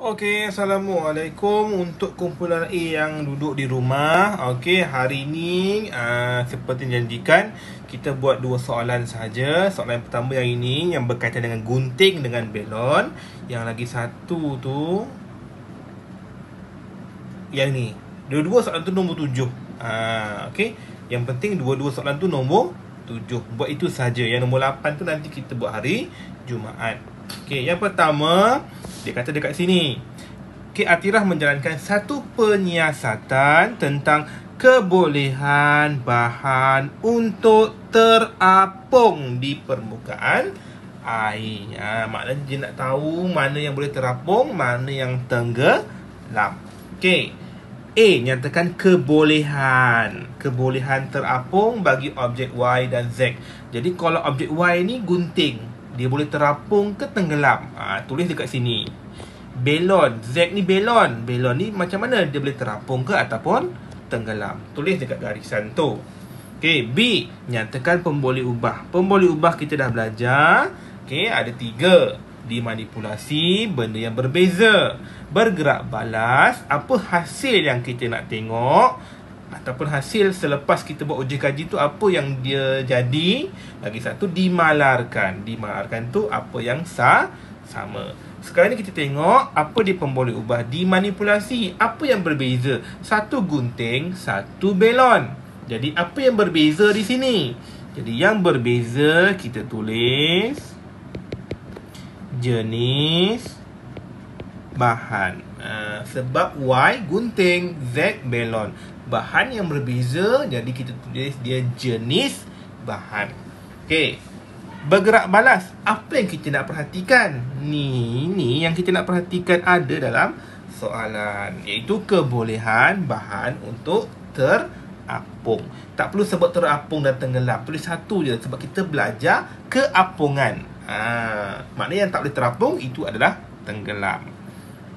Okey, Assalamualaikum untuk kumpulan A yang duduk di rumah. Okey, hari ini seperti janjikan, kita buat dua soalan sahaja. Soalan yang pertama yang ini yang berkaitan dengan gunting dengan belon. Yang lagi satu tu yang ni. Dua-dua soalan tu nombor 7. Okey. Yang penting dua-dua soalan tu nombor 7. Buat itu saja. Yang nombor 8 tu nanti kita buat hari Jumaat. Okey, yang pertama dia kata dekat sini. Okey, Atirah menjalankan satu penyiasatan tentang kebolehan bahan untuk terapung di permukaan air. Maknanya dia nak tahu mana yang boleh terapung, mana yang tenggelam. Okey. A. Nyatakan kebolehan terapung bagi objek Y dan Z. Jadi kalau objek Y ni gunting, dia boleh terapung ke tenggelam. Tulis dekat sini. Belon, Z ni belon. Belon ni macam mana dia boleh terapung ke ataupun tenggelam. Tulis dekat garisan tu. Okey, B. Nyatakan pemboleh ubah. Pemboleh ubah kita dah belajar. Okey, ada 3. Dimanipulasi, benda yang berbeza. Bergerak balas, apa hasil yang kita nak tengok, ataupun hasil selepas kita buat uji kaji tu apa yang dia jadi. Lagi satu, dimalarkan. Dimalarkan tu apa yang sama. Sekarang ni kita tengok apa dia pemboleh ubah. Dimanipulasi, apa yang berbeza? Satu gunting, satu belon. Jadi apa yang berbeza di sini? Jadi yang berbeza kita tulis jenis bahan. Sebab Y gunting, Z belon. Bahan yang berbeza, jadi kita tulis dia jenis bahan. Okey. Bergerak balas, apa yang kita nak perhatikan? Ni yang kita nak perhatikan ada dalam soalan, iaitu kebolehan bahan untuk terapung. Tak perlu sebut terapung dan tenggelam, tulis satu je sebab kita belajar keapungan. Maknanya yang tak boleh terapung itu adalah tenggelam.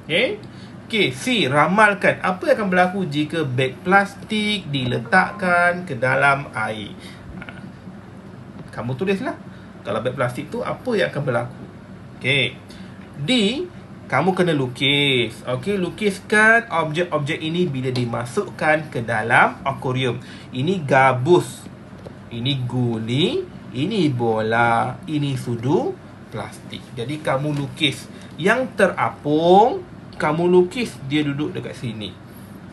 Okey, C. Ramalkan apa yang akan berlaku jika beg plastik diletakkan ke dalam air. Kamu tulislah. Kalau beg plastik tu apa yang akan berlaku. Okey. D. Kamu kena lukis. Okey, lukiskan objek-objek ini bila dimasukkan ke dalam akuarium. Ini gabus, ini guli, ini bola, ini sudu plastik. Jadi kamu lukis. Yang terapung, kamu lukis dia duduk dekat sini.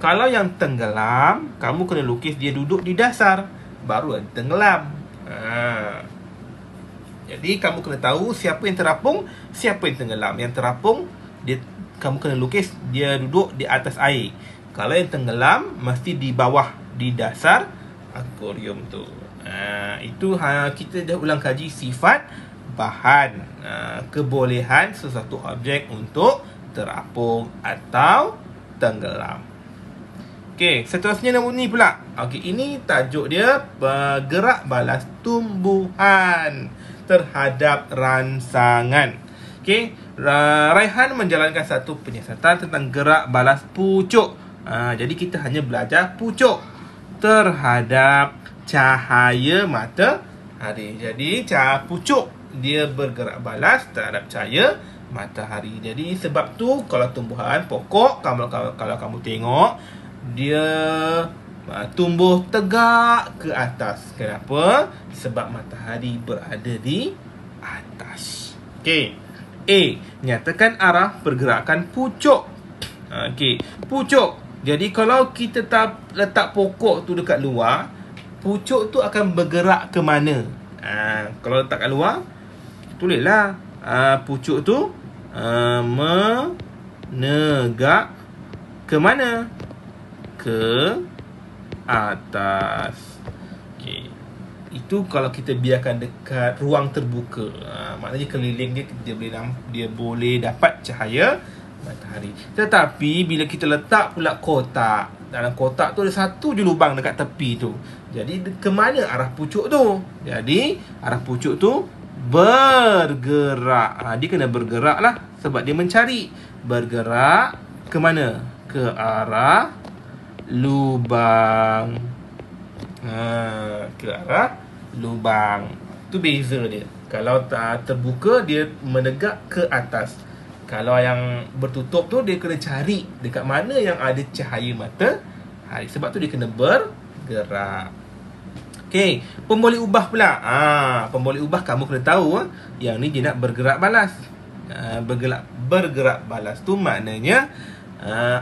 Kalau yang tenggelam, kamu kena lukis dia duduk di dasar. Baru tenggelam. Jadi kamu kena tahu siapa yang terapung, siapa yang tenggelam. Yang terapung, kamu kena lukis dia duduk di atas air. Kalau yang tenggelam, mesti di bawah, di dasar akuarium tu. Itu kita dah ulang kaji sifat bahan, kebolehan sesuatu objek untuk terapung atau tenggelam. Okey, seterusnya nombor ni pula. Okey, ini tajuk dia bergerak balas tumbuhan terhadap rangsangan. Okey, Raihan menjalankan satu penyiasatan tentang gerak balas pucuk. Jadi kita hanya belajar pucuk terhadap cahaya matahari. Jadi pucuk dia bergerak balas terhadap cahaya matahari. Jadi sebab tu kalau tumbuhan pokok, kalau kamu tengok dia tumbuh tegak ke atas. Kenapa? Sebab matahari berada di atas. Okey. A. Nyatakan arah pergerakan pucuk. Okey, pucuk. Jadi kalau kita letak pokok tu dekat luar, pucuk tu akan bergerak ke mana? Kalau letak kat luar, tulislah pucuk tu menegak ke mana? Ke atas. Okey. Itu kalau kita biarkan dekat ruang terbuka. Maknanya keliling dia boleh dapat cahaya matahari. Tetapi bila kita letak pula kotak, dalam kotak tu ada satu je lubang dekat tepi tu. Jadi ke mana arah pucuk tu? Jadi arah pucuk tu bergerak. Dia kena bergerak lah sebab dia mencari. Bergerak ke mana? Ke arah lubang. Ke arah lubang. Tu beza dia. Kalau terbuka dia menegak ke atas. Kalau yang bertutup tu dia kena cari dekat mana yang ada cahaya matahari. Sebab tu dia kena bergerak. Okey, pemboleh ubah pula. Pemboleh ubah kamu kena tahu yang ni dia nak bergerak balas. Bergerak balas tu maknanya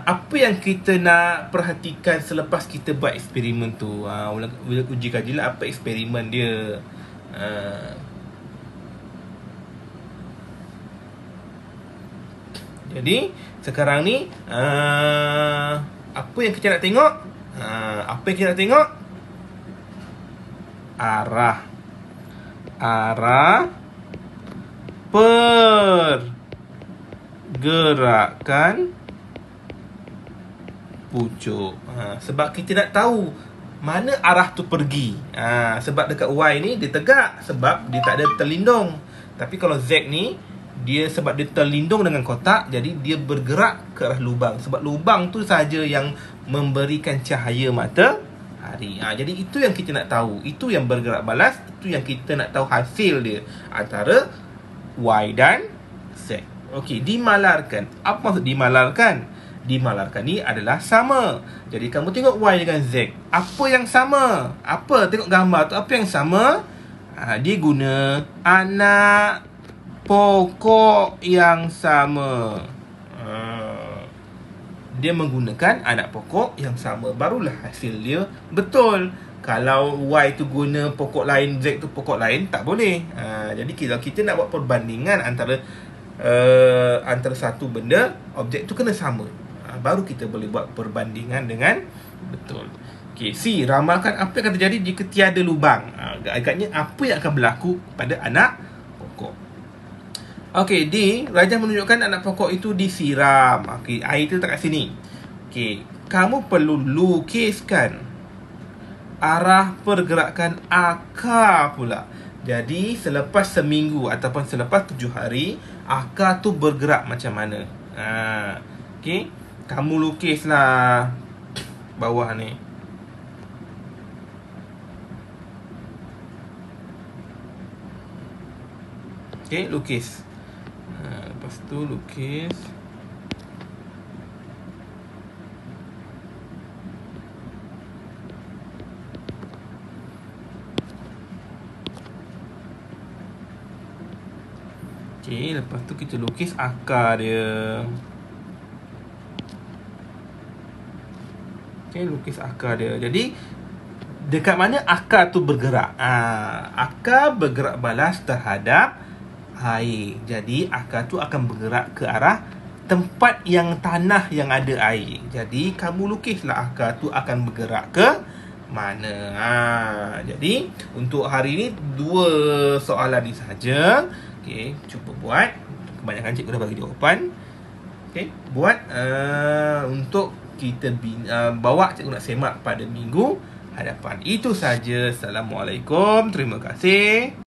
apa yang kita nak perhatikan selepas kita buat eksperimen tu. Bila uji kajilah apa eksperimen dia. Jadi sekarang ni apa yang kita nak tengok? Apa yang kita nak tengok? Arah pergerakan pucuk. Sebab kita nak tahu mana arah tu pergi. Sebab dekat Y ni dia tegak sebab dia tak ada terlindung. Tapi kalau Z ni dia sebab dia terlindung dengan kotak, jadi dia bergerak ke arah lubang. Sebab lubang tu saja yang memberikan cahaya matahari. Jadi itu yang kita nak tahu. Itu yang bergerak balas. Itu yang kita nak tahu hasil dia antara Y dan Z. Okey, dimalarkan. Apa maksud dimalarkan? Dimalarkan ni adalah sama. Jadi kamu tengok Y dengan Z, apa yang sama? Apa? Tengok gambar tu, apa yang sama? Dia guna anak pokok yang sama. Dia menggunakan anak pokok yang sama. Barulah hasil dia betul. Kalau Y tu guna pokok lain, Z tu pokok lain, tak boleh. Jadi kalau kita nak buat perbandingan antara satu benda, objek tu kena sama. Baru kita boleh buat perbandingan dengan betul. Okey, C, ramalkan apa yang akan terjadi jika tiada lubang. Agaknya apa yang akan berlaku pada anak pokok. Okey, D, Rajah menunjukkan anak pokok itu disiram. Okey, air tu letak kat sini. Okey, kamu perlu lukiskan arah pergerakan akar pula. Jadi selepas seminggu ataupun selepas 7 hari, akar tu bergerak macam mana. Okey, kamu lukislah bawah ni. Okey, lukis. Lepas tu lukis. Okey, lepas tu kita lukis akar dia. Okey, lukis akar dia. Jadi dekat mana akar tu bergerak? Akar bergerak balas terhadap air. Jadi akar tu akan bergerak ke arah tempat yang tanah yang ada air. Jadi kamu lukislah akar tu akan bergerak ke mana. Jadi untuk hari ni 2 soalan ni saja. Okey, cuba buat. Kebanyakan cikgu dah bagi jawapan. Okey, buat untuk kita bawa cikgu nak semak pada minggu hadapan. Itu saja. Assalamualaikum. Terima kasih.